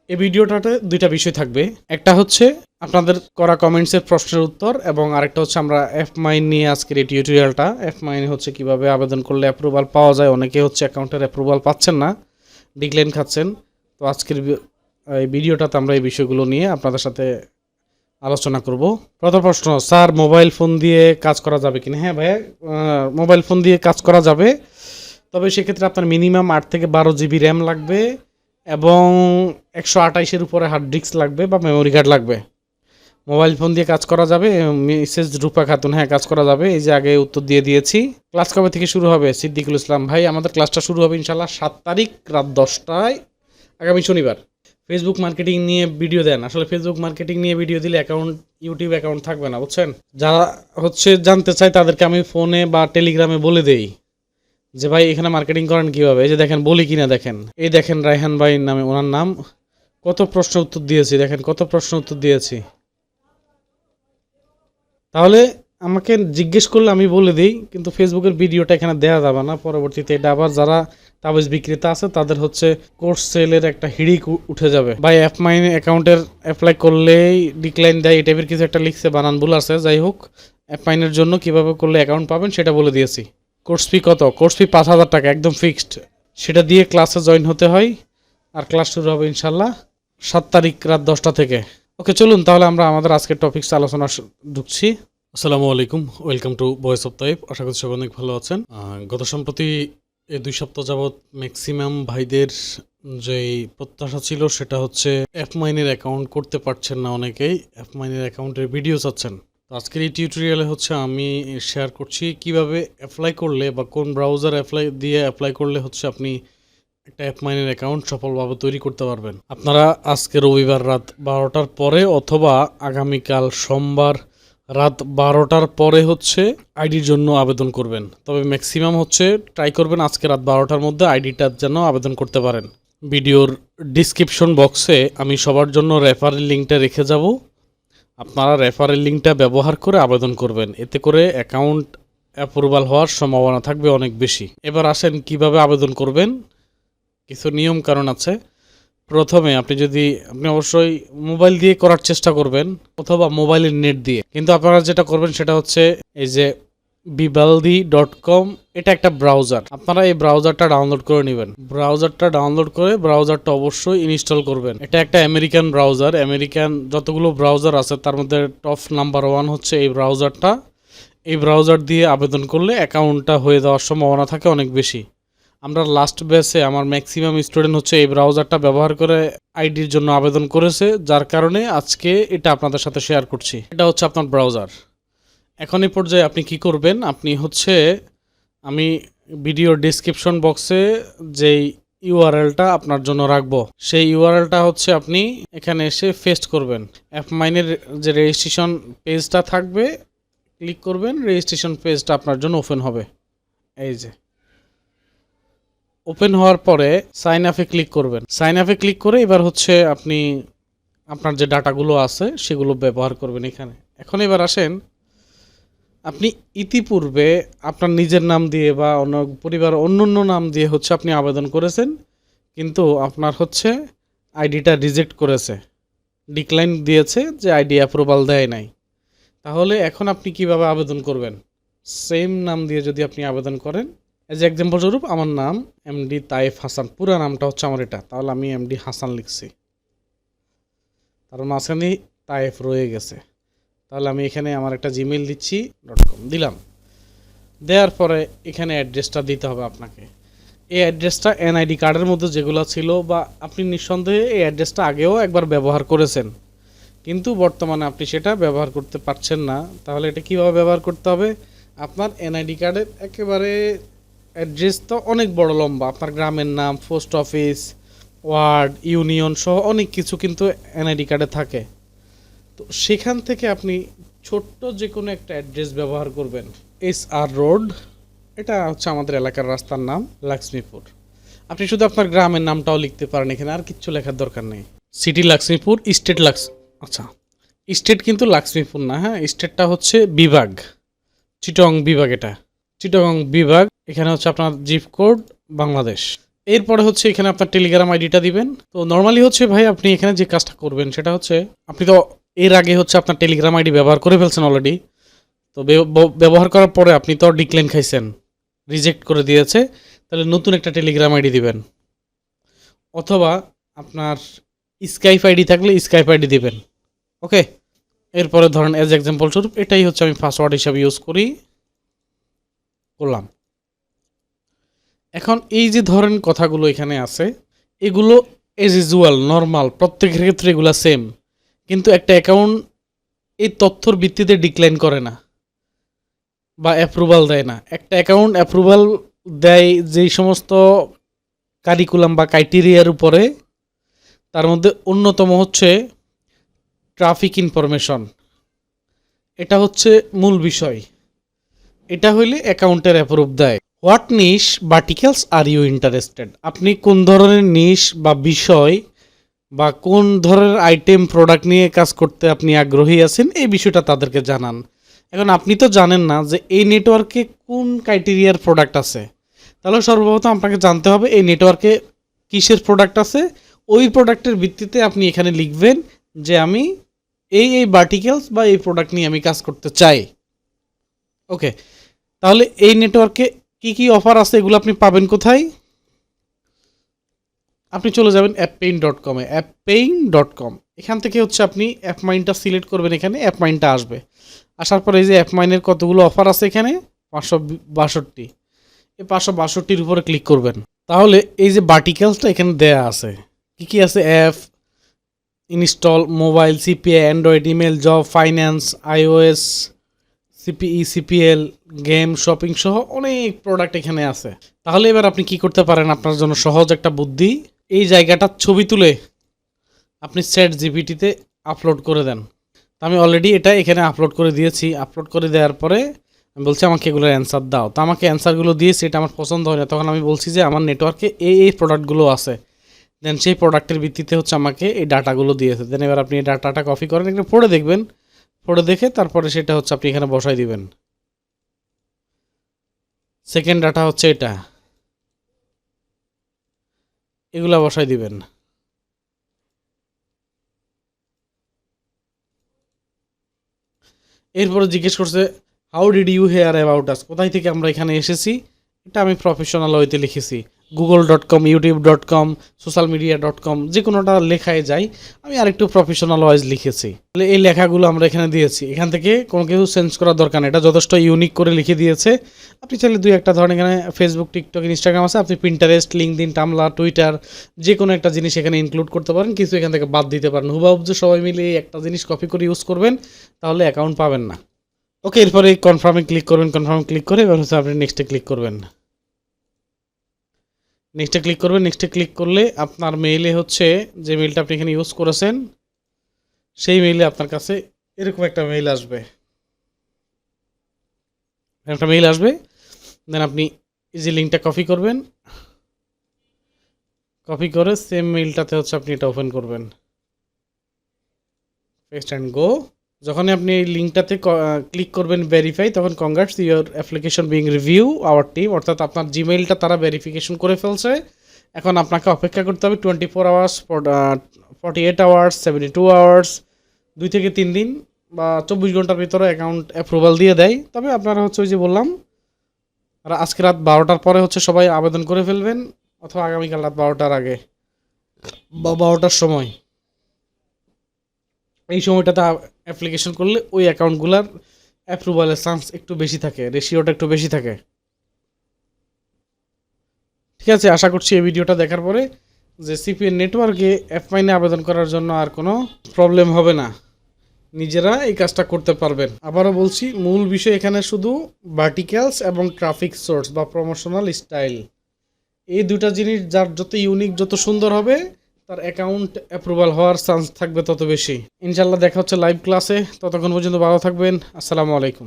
এই ভিডিওটাতে দুইটা বিষয় থাকবে। একটা হচ্ছে আপনাদের করা কমেন্টসের প্রশ্নের উত্তর, এবং আরেকটা হচ্ছে আমরা এফ মাইন নিয়ে আজকের এই টিউটোরিয়ালটা। এফ মাইন হচ্ছে কিভাবে আবেদন করলে অ্যাপ্রুভাল পাওয়া যায়। অনেকে হচ্ছে অ্যাকাউন্টের অ্যাপ্রুভাল পাচ্ছেন না, ডিক্লাইন খাচ্ছেন। তো আজকের এই ভিডিওটাতে আমরা এই বিষয়গুলো নিয়ে আপনাদের সাথে আলোচনা করব। প্রথম প্রশ্ন, স্যার মোবাইল ফোন দিয়ে কাজ করা যাবে কিনা? হ্যাঁ ভাইয়া, মোবাইল ফোন দিয়ে কাজ করা যাবে, তবে সেক্ষেত্রে আপনার মিনিমাম 8 থেকে 12 জিবি র্যাম লাগবে এবং 128-এর উপরে হার্ড ডিস্ক লাগবে বা মেমোরি কার্ড লাগবে। মোবাইল ফোন দিয়ে কাজ করা যাবে। মিসেস রূপা খাতুন, হ্যাঁ কাজ করা যাবে। এই যে আগে উত্তর দিয়ে দিয়েছি। ক্লাস কবে থেকে শুরু হবে? সিদ্দিকুল ইসলাম ভাই, আমাদের ক্লাসটা শুরু হবে ইনশাল্লাহ 7 তারিখ রাত 10টায়, আগামী শনিবার। ফেসবুক মার্কেটিং নিয়ে ভিডিও দেন। আসলে ফেসবুক মার্কেটিং নিয়ে ভিডিও দিলে ইউটিউব অ্যাকাউন্ট থাকবে না, বুঝছেন। যারা হচ্ছে জানতে চায় তাদেরকে আমি ফোনে বা টেলিগ্রামে বলে দেই যে ভাই এখানে মার্কেটিং করেন কীভাবে। এই যে দেখেন, বলি কিনা দেখেন, এই দেখেন রায়হান ভাই নামে ওনার নাম, কত প্রশ্ন উত্তর দিয়েছি, দেখেন কত প্রশ্ন উত্তর দিয়েছি। তাহলে আমাকে জিজ্ঞেস করলে আমি বলে দিই, কিন্তু ফেসবুকের ভিডিওটা এখানে দেওয়া যাবে না পরবর্তীতে। এটা আবার যারা তাবিজ বিক্রেতা আছে তাদের হচ্ছে কোর্স সেলের একটা হিড়িক উঠে যাবে। ভাই অ্যাপ মাইন অ্যাকাউন্টের অ্যাপ্লাই করলেই ডিক্লাইন দেয়, এই টাইপের কিছু একটা লিখছে, বানান ভুল আছে। যাই হোক, অ্যাপ মাইনের জন্য কীভাবে করলে অ্যাকাউন্ট পাবেন সেটা বলে দিয়েছি। কোর্স ফি কত? কোর্স ফি 5,000 টাকা, একদম ফিক্সড। সেটা দিয়ে ক্লাসে জয়েন হতে হয়, আর ক্লাস শুরু হবে ইনশাল্লাহ 7 তারিখ রাত 10টা থেকে। ওকে, চলুন তাহলে আমরা আমাদের আজকের টপিকস আলোচনা ঢুকছি। আসসালামু আলাইকুম, ওয়েলকাম টু ভয়েস অফ তাইব। আশা করছি সবাই অনেক ভালো আছেন। গত সম্প্রতি এই 2 সপ্তাহ যাবৎ ম্যাক্সিমাম ভাইদের যেই প্রত্যাশা ছিল সেটা হচ্ছে অ্যাপ মাইনের অ্যাকাউন্ট করতে পারছেন না অনেকেই, অ্যাপ মাইনের অ্যাকাউন্টের ভিডিও চাচ্ছেন। তো আজকের এই টিউটোরিয়ালে হচ্ছে আমি শেয়ার করছি কিভাবে অ্যাপ্লাই করলে বা কোন ব্রাউজার অ্যাপ্লাই করলে হচ্ছে আপনি একটা অ্যাপ মাইনের অ্যাকাউন্ট সফলভাবে তৈরি করতে পারবেন। আপনারা আজকে রবিবার রাত 12টার পরে অথবা আগামীকাল সোমবার রাত 12টার পরে হচ্ছে আইডির জন্য আবেদন করবেন। তবে ম্যাক্সিমাম হচ্ছে ট্রাই করবেন আজকে রাত 12টার মধ্যে আইডিটার জন্য আবেদন করতে পারেন। ভিডিওর ডিসক্রিপশন বক্সে আমি সবার জন্য রেফারেল লিঙ্কটা রেখে যাব। আপনারা রেফারেল লিঙ্কটা ব্যবহার করে আবেদন করবেন, এতে করে অ্যাকাউন্ট অ্যাপ্রুভাল হওয়ার সম্ভাবনা থাকবে অনেক বেশি। এবার আসেন কিভাবে আবেদন করবেন। কিছু নিয়ম কারণ আছে। প্রথমে আপনি অবশ্যই মোবাইল দিয়ে করার চেষ্টা করবেন অথবা মোবাইলের নেট দিয়ে। কিন্তু আপনারা যেটা করবেন সেটা হচ্ছে এই যে bibaldi.com, এটা একটা ব্রাউজার। আপনারা এই ব্রাউজারটা ডাউনলোড করে নেবেন। ব্রাউজারটা ডাউনলোড করে ব্রাউজারটা অবশ্যই ইনস্টল করবেন। এটা একটা আমেরিকান ব্রাউজার। আমেরিকান যতগুলো ব্রাউজার আছে তার মধ্যে টপ নাম্বার 1 হচ্ছে এই ব্রাউজারটা। এই ব্রাউজার দিয়ে আবেদন করলে অ্যাকাউন্টটা হয়ে যাওয়ার সম্ভাবনা থাকে অনেক বেশি। আমরা লাস্ট ব্যাচে আমার ম্যাক্সিমাম স্টুডেন্ট হচ্ছে এই ব্রাউজারটা ব্যবহার করে আইডির জন্য আবেদন করেছে, যার কারণে আজকে এটা আপনাদের সাথে শেয়ার করছি। এটা হচ্ছে আপনার ব্রাউজার। এখন এই পর্যায়ে আপনি কি করবেন, আমি ভিডিও ডেসক্রিপশন বক্সে যেই ইউআরএলটা আপনার জন্য রাখবো, সেই ইউআরএলটা হচ্ছে আপনি এখানে এসে পেস্ট করবেন। অ্যাপ মাইনের যে রেজিস্ট্রেশন পেজটা থাকবে, ক্লিক করবেন, রেজিস্ট্রেশন পেজটা আপনার জন্য ওপেন হবে। এই যে ওপেন হওয়ার পরে সাইন আপে ক্লিক করবেন। সাইন আপে ক্লিক করে এবার হচ্ছে আপনি আপনার যে ডাটাগুলো আছে সেগুলো ব্যবহার করবেন এখানে। এখন এবার আসেন, আপনি ইতিপূর্বে আপনার নিজের নাম দিয়ে বা পরিবার অন্য নাম দিয়ে হচ্ছে আপনি আবেদন করেছেন, কিন্তু আপনার হচ্ছে আইডিটা রিজেক্ট করেছে, ডিক্লাইন দিয়েছে, যে আইডি অ্যাপ্রুভাল দেয় নাই। তাহলে এখন আপনি কিভাবে আবেদন করবেন? সেম নাম দিয়ে যদি আপনি আবেদন করেন, এজ এক্সাম্পল স্বরূপ আমার নাম এমডি তাইফ হাসান, পুরো নামটা হচ্ছে আমার এটা, তাহলে আমি এমডি হাসান লিখছি, তার মাঝখানে তাইফ রয়ে গেছে। তাহলে আমি এখানে আমার একটা জিমেইল দিচ্ছি .com দিলাম। দেওয়ার পরে এখানে অ্যাড্রেসটা দিতে হবে আপনাকে। এই অ্যাড্রেসটা এনআইডি কার্ডের মধ্যে যেগুলো ছিল, বা আপনি নিঃসন্দেহে এই অ্যাড্রেসটা আগেও একবার ব্যবহার করেছেন, কিন্তু বর্তমানে আপনি সেটা ব্যবহার করতে পারছেন না। তাহলে এটা কীভাবে ব্যবহার করতে হবে? আপনার এনআইডি কার্ডের একেবারে অ্যাড্রেস তো অনেক বড় লম্বা, আপনার গ্রামের নাম, পোস্ট অফিস, ওয়ার্ড, ইউনিয়ন সহ অনেক কিছু কিন্তু এনআইডি কার্ডে থাকে। তো সেখান থেকে আপনি ছোট্ট যে কোনো একটা অ্যাড্রেস ব্যবহার করবেন। SR রোড, এটা হচ্ছে আমাদের এলাকার রাস্তার নাম, লক্ষ্মীপুর। আপনি শুধু আপনার গ্রামের নামটাও লিখতে পারেন এখানে, আর কিচ্ছু লেখার দরকার নেই। সিটি লক্ষ্মীপুর, স্টেট আচ্ছা স্টেট কিন্তু লক্ষ্মীপুর না, হ্যাঁ স্টেটটা হচ্ছে বিভাগ, চিটং বিভাগ। এটা চিটং বিভাগ। এখানে হচ্ছে আপনার জিপ কোড বাংলাদেশ। এরপরে হচ্ছে এখানে আপনার টেলিগ্রাম আইডিটা দিবেন। তো নর্মালি হচ্ছে ভাই আপনি এখানে যে কাজটা করবেন সেটা হচ্ছে, আপনি তো এর আগে হচ্ছে আপনার টেলিগ্রাম আইডি ব্যবহার করে ফেলছেন অলরেডি। তো ব্যবহার করার পরে আপনি তো ডিক্লাইন খাইছেন, রিজেক্ট করে দিয়েছে, তাহলে নতুন একটা টেলিগ্রাম আইডি দিবেন, অথবা আপনার স্কাইপ আইডি থাকলে স্কাইপ আইডি দিবেন। ওকে, এরপরে ধরেন অ্যাজ এক্সাম্পল স্বরূপ এটাই হচ্ছে আমি পাসওয়ার্ড হিসাবে ইউজ করলাম। এখন এই যে ধরেন কথাগুলো এখানে আছে, এগুলো এজ ইউজুয়াল নর্মাল প্রত্যেকের ক্ষেত্রে এগুলো সেম, কিন্তু একটা অ্যাকাউন্ট এই তথ্যর ভিত্তিতে ডিক্লাইন করে না বা অ্যাপ্রুভাল দেয় না। একটা অ্যাকাউন্ট অ্যাপ্রুভাল দেয় যেই সমস্ত কারিকুলাম বা ক্রাইটেরিয়ার উপরে, তার মধ্যে অন্যতম হচ্ছে ট্রাফিক ইনফরমেশন। এটা হচ্ছে মূল বিষয়, এটা হইলে অ্যাকাউন্টের অ্যাপ্রুভ দেয়। What niche verticals are you interested, আপনি কোন ধরনের নিশ বা বিষয় বা কোন ধরনের আইটেম প্রোডাক্ট নিয়ে কাজ করতে আপনি আগ্রহী আছেন, এই বিষয়টা তাদেরকে জানান। এখন আপনি তো জানেন না যে এই নেটওয়ার্কে কোন ক্রাইটেরিয়ার প্রোডাক্ট আছে, তাহলে সর্বপ্রথম আপনাকে জানতে হবে এই নেটওয়ার্কে কিসের প্রোডাক্ট আছে। ওই প্রোডাক্টের ভিত্তিতে আপনি এখানে লিখবেন যে আমি এই ভার্টিক্যালস বা এই প্রোডাক্ট নিয়ে আমি কাজ করতে চাই। ওকে, তাহলে এই নেটওয়ার্কে কি কি অফার আছে এগুলো আপনি পাবেন কোথায়? আপনি চলে যাবেন apppain.com-এ, apppain.com। এখান থেকে হচ্ছে আপনি অ্যাপমাইনটা সিলেক্ট করবেন, এখানে অ্যাপমাইনটা আসবে। আসার পরে এই যে অ্যাপমাইনের কতগুলো অফার আছে এখানে 562, এই 562-র উপরে ক্লিক করবেন। তাহলে এই যে ভার্টিক্যালসটা এখানে দেয়া আছে, কি কি আছে? App install, mobile, CPI, Android, email, job, finance, iOS, CPE, CPL, game, shopping সহ অনেক প্রোডাক্ট এখানে আছে। তাহলে এবার আপনি কি করতে পারেন, আপনার জন্য সহজ একটা বুদ্ধি, এই জায়গাটার ছবি তুলে আপনি চ্যাট জিপিটিতে আপলোড করে দেন। তো আমি অলরেডি এটা এখানে আপলোড করে দিয়েছি। আপলোড করে দেওয়ার পরে আমি বলছি আমাকে এগুলোর অ্যান্সার দাও। তো আমাকে অ্যান্সারগুলো দিয়েছি, এটা আমার পছন্দ হয় না, তখন আমি বলছি যে আমার নেটওয়ার্কে এই প্রোডাক্টগুলো আছে। দেন সেই প্রোডাক্টের ভিত্তিতে হচ্ছে আমাকে এই ডাটাগুলো দিয়েছে। দেন এবার আপনি এই ডাটাটা কপি করেন, এখানে পড়ে দেখবেন, পড়ে দেখে তারপরে সেটা হচ্ছে আপনি এখানে বসাই দিবেন। সেকেন্ড ডাটা হচ্ছে এটা, এগুলা বসাই দিবেন। এরপরে জিজ্ঞেস করছে how did you hear about us, কোথায় থেকে আমরা এখানে এসেছি। এটা আমি প্রফেশনাল ওয়েতে লিখেছি, google.com, youtube.com, socialmedia.com, যে কোনোটা লেখায় যাই, আমি আরেকটু প্রফেশনাল ওয়াইজ লিখেছি। তাহলে এই লেখাগুলো আমরা এখানে দিয়েছি, এখান থেকে কোনো কিছু চেঞ্জ করার দরকার নেই, এটা যথেষ্ট ইউনিক করে লিখে দিয়েছে। আপনি চাইলে দুই একটা ধরেন এখানে ফেসবুক, টিকটক, ইনস্টাগ্রাম আছে, আপনি পিন্টারেস্ট, লিঙ্কডইন, টামলার, টুইটার যে কোনো একটা জিনিস এখানে ইনক্লুড করতে পারেন, কিছু এখান থেকে বাদ দিতে পারেন। হুবাহুব যে সবাই মিলে একটা জিনিস কপি করে ইউজ করবেন তাহলে অ্যাকাউন্ট পাবেন না। ওকে, এরপরে কনফার্মে ক্লিক করবেন, কনফার্মে ক্লিক করে এবার হচ্ছে আপনি নেক্সটে ক্লিক করবেন। নেক্সটে ক্লিক করবেন, নেক্সটে ক্লিক করলে আপনার মেইলে হচ্ছে যে মেইলটা আপনি এখানে ইউজ করেছেন সেই মেইলে আপনার কাছে এরকম একটা মেইল আসবে, দেন আপনি এই যে লিঙ্কটা কপি করবেন, কপি করে সেম মেইলটাতে হচ্ছে আপনি এটা ওপেন করবেন, পেস্ট অ্যান্ড গো। যখনই আপনি এই লিঙ্কটাতে ক্লিক করবেন ভেরিফাই, তখন congrats your application being review our team, অর্থাৎ আপনার জিমেইলটা তারা ভেরিফিকেশন করে ফেলছে। এখন আপনাকে অপেক্ষা করতে হবে 24 আওয়ার্স, 48 আওয়ার্স, 72 আওয়ার্স, 2 থেকে 3 দিন বা 24 ঘন্টার ভিতরে অ্যাকাউন্ট অ্যাপ্রুভাল দিয়ে দেয়। তবে আপনারা হচ্ছে ওই যে বললাম আজকে রাত 12টার পরে হচ্ছে সবাই আবেদন করে ফেলবেন, অথবা আগামীকাল রাত 12টার আগে বা 12টার সময়, এই সময়টাতে অ্যাপ্লিকেশন করলে ওই অ্যাকাউন্টগুলোর অ্যাপ্রুভালের চান্স একটু বেশি থাকে, রেশিওটা একটু বেশি থাকে। ঠিক আছে, আশা করছি এই ভিডিওটা দেখার পরে যে সিপিএন নেটওয়ার্কে অ্যাপমাইনে আবেদন করার জন্য আর কোনো প্রবলেম হবে না, নিজেরা এই কাজটা করতে পারবেন। আবারও বলছি, মূল বিষয় এখানে শুধু ভার্টিক্যালস এবং ট্রাফিক সোর্স বা প্রমোশনাল স্টাইল, এই দুটা জিনিস যার যত ইউনিক, যত সুন্দর হবে, তার অ্যাকাউন্ট অ্যাপ্রুভাল হওয়ার চান্স থাকবে তত বেশি। ইনশাল্লাহ দেখা হচ্ছে লাইভ ক্লাসে, ততক্ষণ পর্যন্ত ভালো থাকবেন। আসসালামু আলাইকুম।